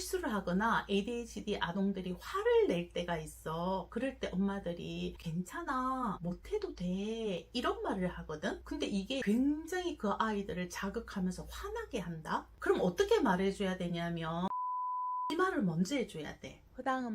실수를 하거나 ADHD 아동들이 화를 낼 때가 있어. 그럴 때 엄마들이 괜찮아, 못해도 돼, 이런 말을 하거든. 근데 이게 굉장히 그 아이들을 자극하면서 화나게 한다? 그럼 어떻게 말해줘야 되냐면 이 말을 먼저 해줘야 돼. 호당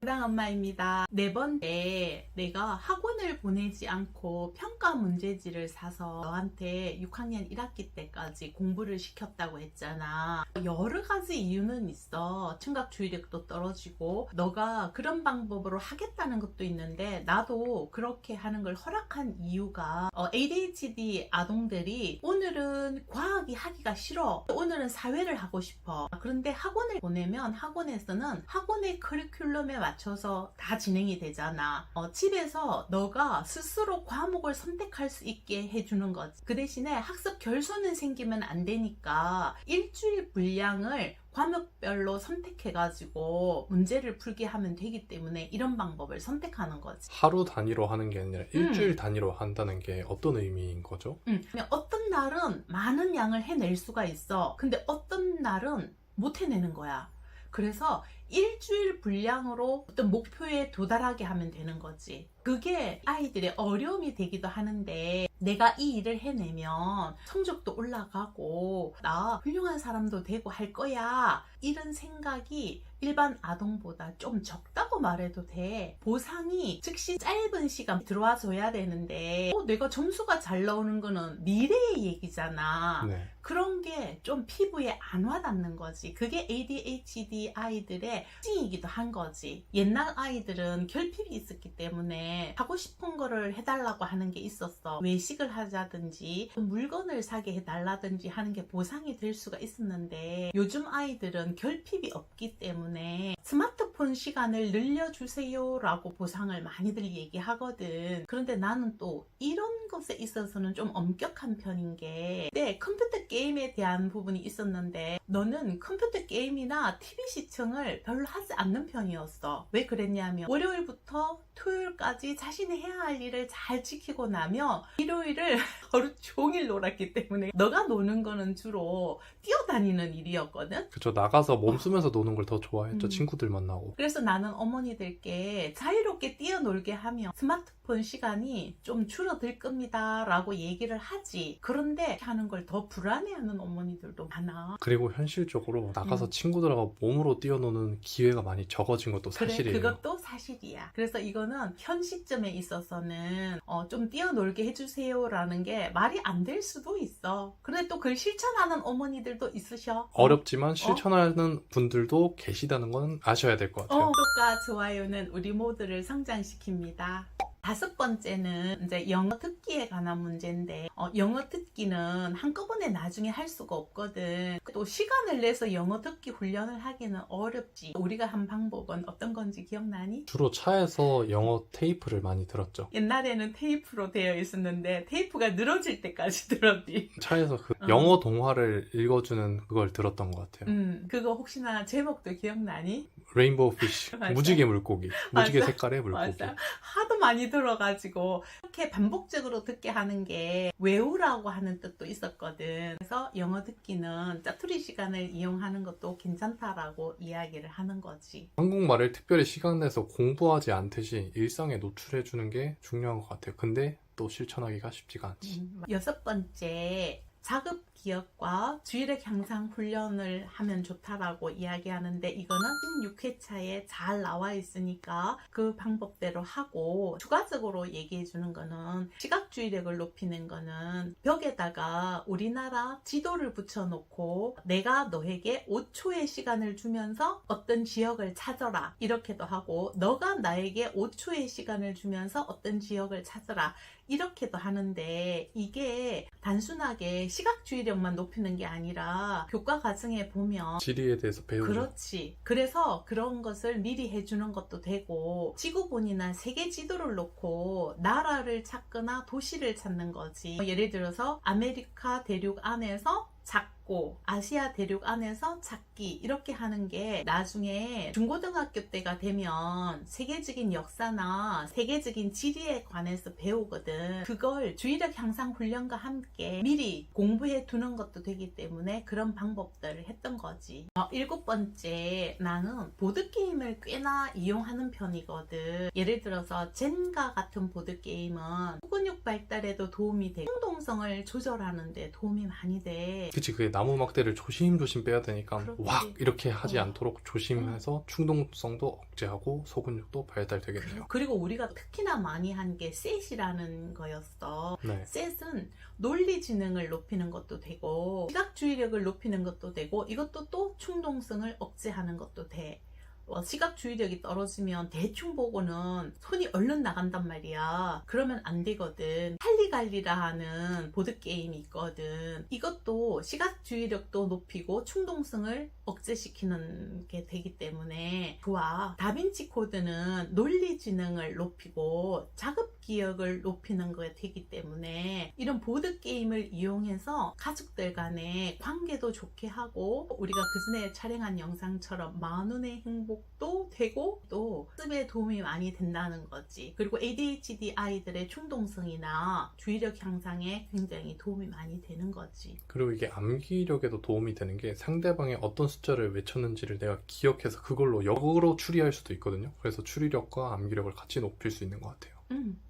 엄마입니다. 네 번째, 내가 학원을 보내지 않고 평가 문제지를 사서 너한테 6학년 1학기 때까지 공부를 시켰다고 했잖아. 여러 가지 이유는 있어. 청각 주의력도 떨어지고 너가 그런 방법으로 하겠다는 것도 있는데, 나도 그렇게 하는 걸 허락한 이유가 ADHD 아동들이 오늘은 과학이 하기가 싫어, 오늘은 사회를 하고 싶어. 그런데 학원을 보내면 학원에서는 학원의 커리큘럼에 맞춰서 다 진행이 되잖아. 집에서 너가 스스로 과목을 선택할 수 있게 해주는 거지. 그 대신에 학습 결손은 생기면 안 되니까 일주일 분량을 과목별로 선택해가지고 문제를 풀게 하면 되기 때문에 이런 방법을 선택하는 거지. 하루 단위로 하는 게 아니라 일주일 단위로 한다는 게 어떤 의미인 거죠? 그냥 어떤 날은 많은 양을 해낼 수가 있어. 근데 어떤 날은 못 해내는 거야. 그래서 일주일 분량으로 어떤 목표에 도달하게 하면 되는 거지. 그게 아이들의 어려움이 되기도 하는데, 내가 이 일을 해내면 성적도 올라가고 나 훌륭한 사람도 되고 할 거야, 이런 생각이 일반 아동보다 좀 적다고 말해도 돼. 보상이 즉시 짧은 시간 들어와 줘야 되는데 내가 점수가 잘 나오는 거는 미래의 얘기잖아. 네. 그런 게 좀 피부에 안 와닿는 거지. 그게 ADHD 아이들의 특징이기도 한 거지. 옛날 아이들은 결핍이 있었기 때문에 하고 싶은 거를 해달라고 하는 게 있었어. 외식을 하자든지 물건을 사게 해달라든지 하는 게 보상이 될 수가 있었는데, 요즘 아이들은 결핍이 없기 때문에 스마트폰 시간을 늘려주세요 라고 보상을 많이들 얘기하거든. 그런데 나는 또 이런 것에 있어서는 좀 엄격한 편인 게, 네, 컴퓨터 게임에 대한 부분이 있었는데 너는 컴퓨터 게임이나 TV 시청을 별로 하지 않는 편이었어. 왜 그랬냐면 월요일부터 토요일까지 자신이 해야 할 일을 잘 지키고 나면 일요일을 하루 종일 놀았기 때문에 너가 노는 거는 주로 뛰어다니는 일이었거든. 그쵸, 나가서 몸 쓰면서 노는 걸 더 좋아했죠. 음. 친구들 만나고. 그래서 나는 어머니들께 자유롭게 뛰어놀게 하면 스마트폰 시간이 좀 줄어들 겁니다 라고 얘기를 하지. 그런데 이렇게 하는 걸 더 불안해하는 어머니들도 많아. 그리고 현실적으로 나가서 친구들하고 몸으로 뛰어노는 기회가 많이 적어진 것도 사실이에요. 그래, 그것도 사실이야. 그래서 이거는 현 시점에 있어서는 좀 뛰어놀게 해주세요 라는 게 말이 안 될 수도 있어. 그런데 또 그걸 실천하는 어머니들도 있으셔. 어렵지만 실천하는 분들도 계시다는 건 아셔야 될 것 같아요. 구독과 좋아요는 우리 모두를 성장시킵니다. 5번째는 이제 영어 듣기에 관한 문제인데, 영어 듣기는 한꺼번에 나중에 할 수가 없거든. 또 시간을 내서 영어 듣기 훈련을 하기는 어렵지. 우리가 한 방법은 어떤 건지 기억나니? 주로 차에서 영어 테이프를 많이 들었죠. 옛날에는 테이프로 되어 있었는데 테이프가 늘어질 때까지 들었지. 차에서 그 영어 동화를 읽어주는 그걸 들었던 것 같아요. 그거 혹시나 제목도 기억나니? 레인보우 피쉬, 맞아. 무지개 물고기, 무지개 맞아. 색깔의 물고기. 맞아. 하도 많이 들어가지고 이렇게 반복적으로 듣게 하는 게 외우라고 하는 뜻도 있었거든. 그래서 영어 듣기는 짜투리 시간을 이용하는 것도 괜찮다라고 이야기를 하는 거지. 한국말을 특별히 시간 내서 공부하지 않듯이 일상에 노출해주는 게 중요한 것 같아요. 근데 또 실천하기가 쉽지가 않지. 6번째, 자급 기억과 주의력 향상 훈련을 하면 좋다라고 이야기하는데, 이거는 16회차에 잘 나와 있으니까 그 방법대로 하고, 추가적으로 얘기해 주는 거는 시각 주의력을 높이는 거는 벽에다가 우리나라 지도를 붙여놓고 내가 너에게 5초의 시간을 주면서 어떤 지역을 찾아라 이렇게도 하고, 너가 나에게 5초의 시간을 주면서 어떤 지역을 찾아라 이렇게도 하는데, 이게 단순하게 시각 주의력만 높이는 게 아니라 교과 과정에 보면 지리에 대해서 배우죠. 그렇지. 그래서 그런 것을 미리 해주는 것도 되고, 지구본이나 세계 지도를 놓고 나라를 찾거나 도시를 찾는 거지. 예를 들어서 아메리카 대륙 안에서 작고 찾고 아시아 대륙 안에서 찾기 이렇게 하는 게 나중에 중고등학교 때가 되면 세계적인 역사나 세계적인 지리에 관해서 배우거든. 그걸 주의력 향상 훈련과 함께 미리 공부해 두는 것도 되기 때문에 그런 방법들을 했던 거지. 7번째, 나는 보드게임을 꽤나 이용하는 편이거든. 예를 들어서 젠가 같은 보드게임은 후근육 발달에도 도움이 되고 충동성을 조절하는 데 도움이 많이 돼. 그치, 그게 나무 막대를 조심조심 빼야 되니까 그렇지. 왁 이렇게 하지 어. 않도록 조심해서 충동성도 억제하고 소근육도 발달되겠네요. 그리고 우리가 특히나 많이 한 게 셋이라는 거였어. 네. 셋은 논리지능을 높이는 것도 되고 시각주의력을 높이는 것도 되고 이것도 또 충동성을 억제하는 것도 돼. 시각주의력이 떨어지면 대충 보고는 손이 얼른 나간단 말이야. 그러면 안 되거든. 할리갈리라 하는 보드게임이 있거든. 이것도 시각주의력도 높이고 충동성을 억제시키는 게 되기 때문에 좋아. 다빈치 코드는 논리지능을 높이고 자급기억을 높이는 게 되기 때문에 이런 보드게임을 이용해서 가족들 간의 관계도 좋게 하고 우리가 그전에 촬영한 영상처럼 만원의 행복도 되고 또 학습에 도움이 많이 된다는 거지. 그리고 ADHD 아이들의 충동성이나 주의력 향상에 굉장히 도움이 많이 되는 거지. 그리고 이게 암기력에도 도움이 되는 게 상대방이 어떤 숫자를 외쳤는지를 내가 기억해서 그걸로 역으로 추리할 수도 있거든요. 그래서 추리력과 암기력을 같이 높일 수 있는 것 같아요.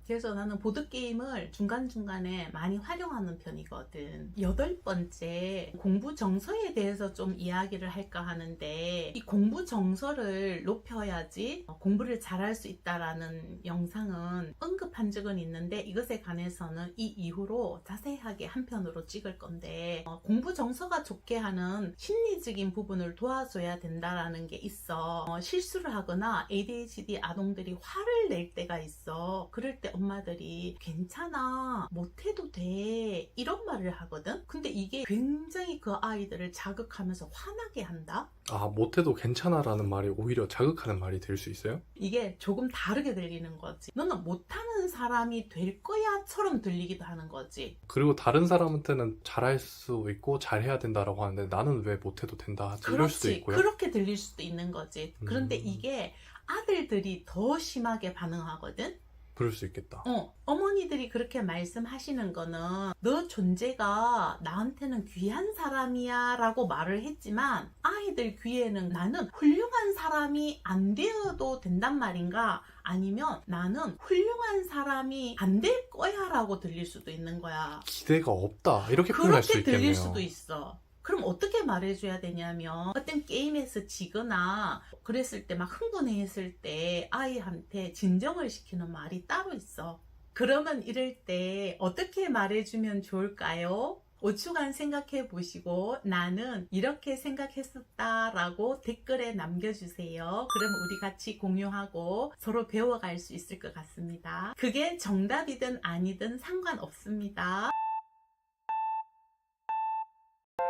그래서 나는 보드게임을 중간중간에 많이 활용하는 편이거든. 8번째, 공부 정서에 대해서 좀 이야기를 할까 하는데 이 공부 정서를 높여야지 공부를 잘할 수 있다라는 영상은 언급한 적은 있는데 이것에 관해서는 이 이후로 자세하게 한 편으로 찍을 건데 공부 정서가 좋게 하는 심리적인 부분을 도와줘야 된다라는 게 있어. 실수를 하거나 ADHD 아동들이 화를 낼 때가 있어. 그럴 때 엄마들이 괜찮아, 못해도 돼 이런 말을 하거든. 근데 이게 굉장히 그 아이들을 자극하면서 화나게 한다. 아, 못해도 괜찮아 라는 말이 오히려 자극하는 말이 될 수 있어요? 이게 조금 다르게 들리는 거지. 너는 못하는 사람이 될 거야 처럼 들리기도 하는 거지. 그리고 다른 사람한테는 잘할 수 있고 잘해야 된다라고 하는데 나는 왜 못해도 된다 하지? 이럴 수도 그렇지. 있고요. 그렇게 들릴 수도 있는 거지. 그런데 음. 이게 아들들이 더 심하게 반응하거든. 그럴 수 있겠다. 어머니들이 그렇게 말씀하시는 거는 너 존재가 나한테는 귀한 사람이야 라고 말을 했지만 아이들 귀에는 나는 훌륭한 사람이 안 되어도 된단 말인가 아니면 나는 훌륭한 사람이 안 될 거야 라고 들릴 수도 있는 거야. 기대가 없다 이렇게 표현할 수 그렇게 있겠네요. 들릴 수도 있어. 그럼 어떻게 말해줘야 되냐면 어떤 게임에서 지거나 그랬을 때 막 흥분했을 때 아이한테 진정을 시키는 말이 따로 있어. 그러면 이럴 때 어떻게 말해주면 좋을까요? 5초간 생각해 보시고 나는 이렇게 생각했었다 라고 댓글에 남겨주세요. 그럼 우리 같이 공유하고 서로 배워갈 수 있을 것 같습니다. 그게 정답이든 아니든 상관없습니다.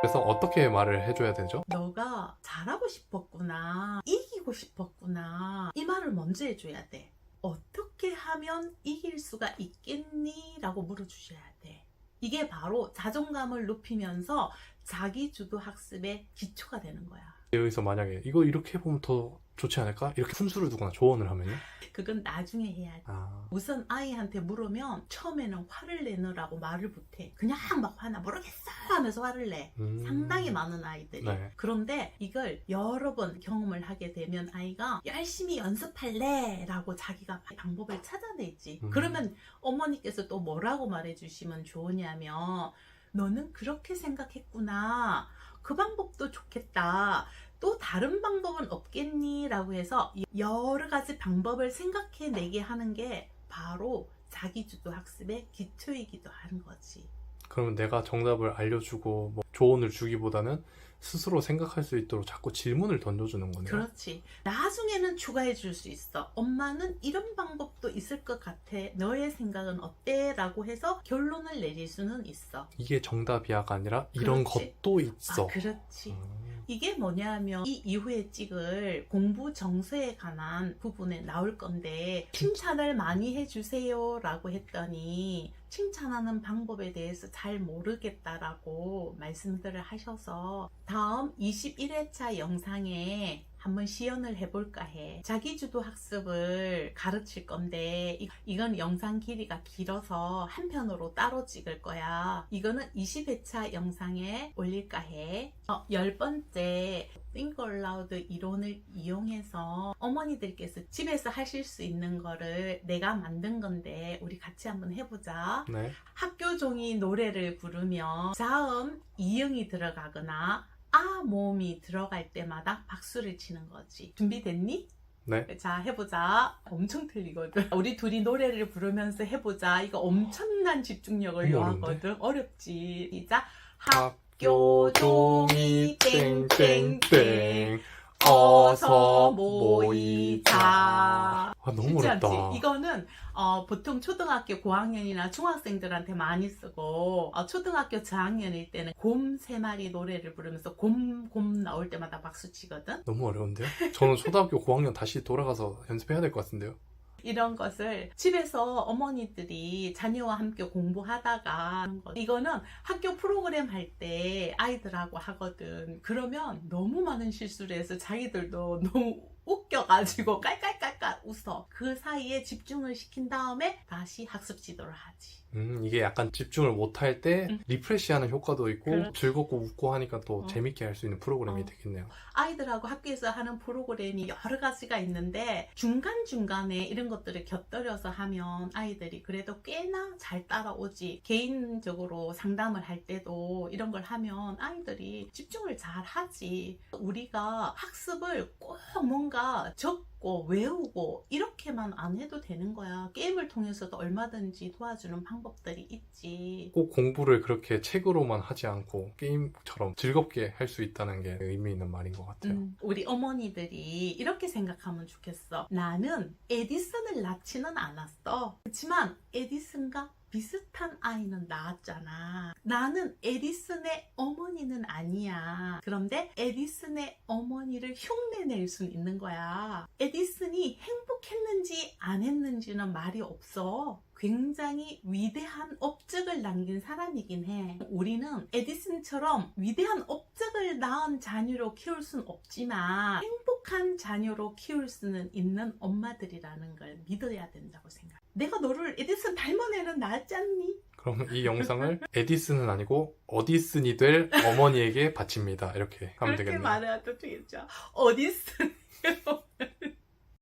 그래서 어떻게 말을 해줘야 되죠? 너가 잘하고 싶었구나, 이기고 싶었구나 이 말을 먼저 해줘야 돼. 어떻게 하면 이길 수가 있겠니? 라고 물어주셔야 돼. 이게 바로 자존감을 높이면서 자기주도 학습의 기초가 되는 거야. 여기서 만약에 이거 이렇게 해보면 더 좋지 않을까? 이렇게 순수를 두거나 조언을 하면요? 그건 나중에 해야 돼. 우선 아이한테 물으면 처음에는 화를 내느라고 말을 못해. 그냥 막 화나, 모르겠어 하면서 화를 내. 상당히 많은 아이들이. 네. 그런데 이걸 여러 번 경험을 하게 되면 아이가 열심히 연습할래 라고 자기가 방법을 찾아내지. 그러면 어머니께서 또 뭐라고 말해주시면 좋으냐면 너는 그렇게 생각했구나. 그 방법도 좋겠다. 또 다른 방법은 없겠니? 라고 해서 여러 가지 방법을 생각해내게 하는 게 바로 자기주도 학습의 기초이기도 하는 거지. 그러면 내가 정답을 알려주고 뭐 조언을 주기보다는 스스로 생각할 수 있도록 자꾸 질문을 던져주는 거네요. 그렇지. 나중에는 추가해 줄 수 있어. 엄마는 이런 방법도 있을 것 같아. 너의 생각은 어때? 라고 해서 결론을 내릴 수는 있어. 이게 정답이야가 아니라 이런 그렇지. 것도 있어. 그렇지. 이게 뭐냐면 이 이후에 찍을 공부 정서에 관한 부분에 나올 건데 칭찬을 많이 해주세요 라고 했더니 칭찬하는 방법에 대해서 잘 모르겠다라고 말씀들을 하셔서 다음 21회차 영상에 한번 시연을 해볼까 해. 자기주도 학습을 가르칠 건데 이건 영상 길이가 길어서 한 편으로 따로 찍을 거야. 이거는 20회차 영상에 올릴까 해. 10번째 Think Aloud 이론을 이용해서 어머니들께서 집에서 하실 수 있는 거를 내가 만든 건데 우리 같이 한번 해보자. 네. 학교 종이 노래를 부르며 자음, 이응이 들어가거나 아 모음이 들어갈 때마다 박수를 치는 거지. 준비됐니? 네. 자, 해보자. 엄청 틀리거든. 우리 둘이 노래를 부르면서 해보자. 이거 엄청난 집중력을 너무 요하거든. 어렵지. 시작. 학교 종이 땡땡땡 어서 모이자. 아, 너무 쉽지 어렵다. 않지? 이거는 보통 초등학교 고학년이나 중학생들한테 많이 쓰고 초등학교 저학년일 때는 곰 3마리 노래를 부르면서 곰 나올 때마다 박수 치거든. 너무 어려운데요? 저는 초등학교 고학년 다시 돌아가서 연습해야 될 것 같은데요? 이런 것을 집에서 어머니들이 자녀와 함께 공부하다가 하는 거. 이거는 학교 프로그램 할 때 아이들하고 하거든. 그러면 너무 많은 실수를 해서 자기들도 너무 웃겨가지고 깔깔깔깔 웃어. 그 사이에 집중을 시킨 다음에 다시 학습 지도를 하지. 이게 약간 집중을 못할 때 리프레시하는 효과도 있고 그렇지. 즐겁고 웃고 하니까 또 재밌게 할 수 있는 프로그램이 되겠네요. 아이들하고 학교에서 하는 프로그램이 여러 가지가 있는데 중간중간에 이런 것들을 곁들여서 하면 아이들이 그래도 꽤나 잘 따라오지. 개인적으로 상담을 할 때도 이런 걸 하면 아이들이 집중을 잘 하지. 우리가 학습을 꼭 뭔가 적고 외우고 이렇게만 안 해도 되는 거야. 게임을 통해서도 얼마든지 도와주는 방법들이 있지. 꼭 공부를 그렇게 책으로만 하지 않고 게임처럼 즐겁게 할 수 있다는 게 의미 있는 말인 것 같아요. 우리 어머니들이 이렇게 생각하면 좋겠어. 나는 에디슨을 낳지는 않았어. 그렇지만 에디슨과 비슷한 아이는 낳았잖아. 나는 에디슨의 어머니는 아니야. 그런데 에디슨의 어머니를 흉내낼 수 있는 거야. 에디슨이 행복했는지 안 했는지는 말이 없어. 굉장히 위대한 업적을 남긴 사람이긴 해. 우리는 에디슨처럼 위대한 업적을 낳은 자녀로 키울 수는 없지만 행복한 자녀로 키울 수는 있는 엄마들이라는 걸 믿어야 된다고 생각해. 내가 너를 에디슨 닮은 애는 낳았지 않니? 그럼 이 영상을 에디슨은 아니고 어디슨이 될 어머니에게 바칩니다. 이렇게 하면 그렇게 되겠네요. 말해도 되겠죠. 어디슨